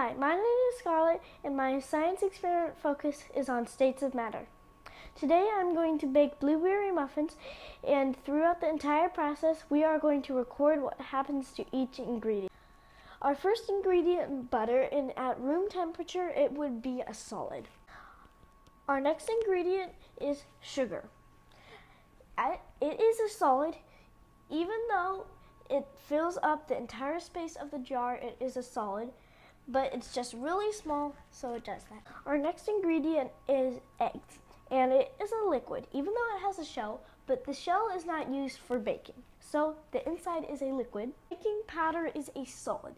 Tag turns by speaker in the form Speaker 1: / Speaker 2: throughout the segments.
Speaker 1: Hi, my name is Scarlett, and my science experiment focus is on states of matter. Today I'm going to bake blueberry muffins, and throughout the entire process we are going to record what happens to each ingredient. Our first ingredient, butter, and at room temperature it would be a solid. Our next ingredient is sugar. It is a solid, even though it fills up the entire space of the jar, it is a solid. But it's just really small, so it does that. Our next ingredient is eggs, and it is a liquid, even though it has a shell, but the shell is not used for baking. So the inside is a liquid. Baking powder is a solid,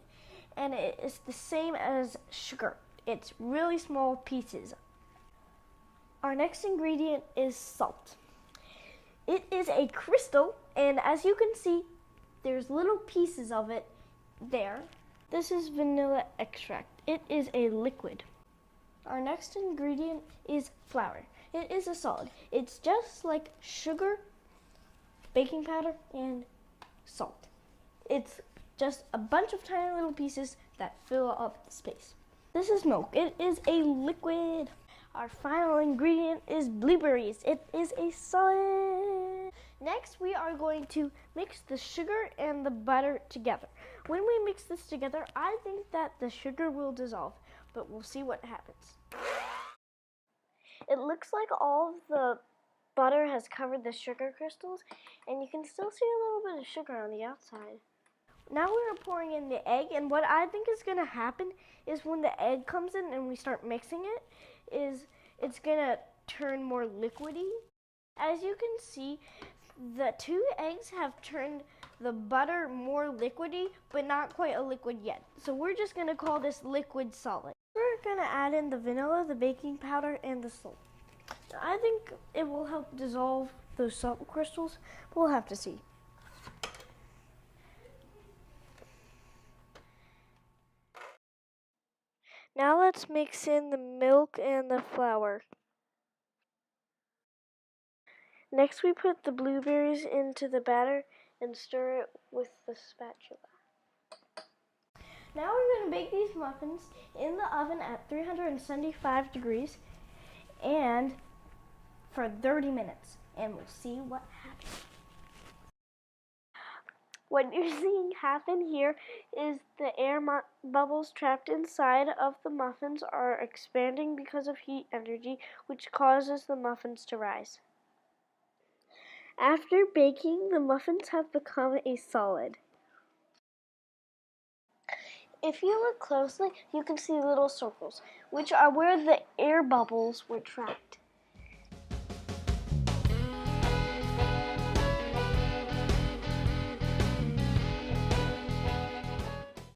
Speaker 1: and it is the same as sugar. It's really small pieces. Our next ingredient is salt. It is a crystal, and as you can see, there's little pieces of it there. This is vanilla extract. It is a liquid. Our next ingredient is flour. It is a solid. It's just like sugar, baking powder, and salt. It's just a bunch of tiny little pieces that fill up the space. This is milk. It is a liquid. Our final ingredient is blueberries. It is a solid. Next, we are going to mix the sugar and the butter together. When we mix this together, I think that the sugar will dissolve, but we'll see what happens. It looks like all of the butter has covered the sugar crystals, and you can still see a little bit of sugar on the outside. Now we're pouring in the egg, and what I think is going to happen is when the egg comes in and we start mixing it, it's going to turn more liquidy. As you can see, the two eggs have turned the butter more liquidy, but not quite a liquid yet. So we're just going to call this liquid solid. We're going to add in the vanilla, the baking powder, and the salt. I think it will help dissolve those salt crystals, but we'll have to see. Now let's mix in the milk and the flour. Next we put the blueberries into the batter and stir it with the spatula. Now we're going to bake these muffins in the oven at 375 degrees and for 30 minutes, and we'll see what happens. What you're seeing happen here is the air bubbles trapped inside of the muffins are expanding because of heat energy, which causes the muffins to rise. After baking, the muffins have become a solid. If you look closely, you can see little circles, which are where the air bubbles were trapped.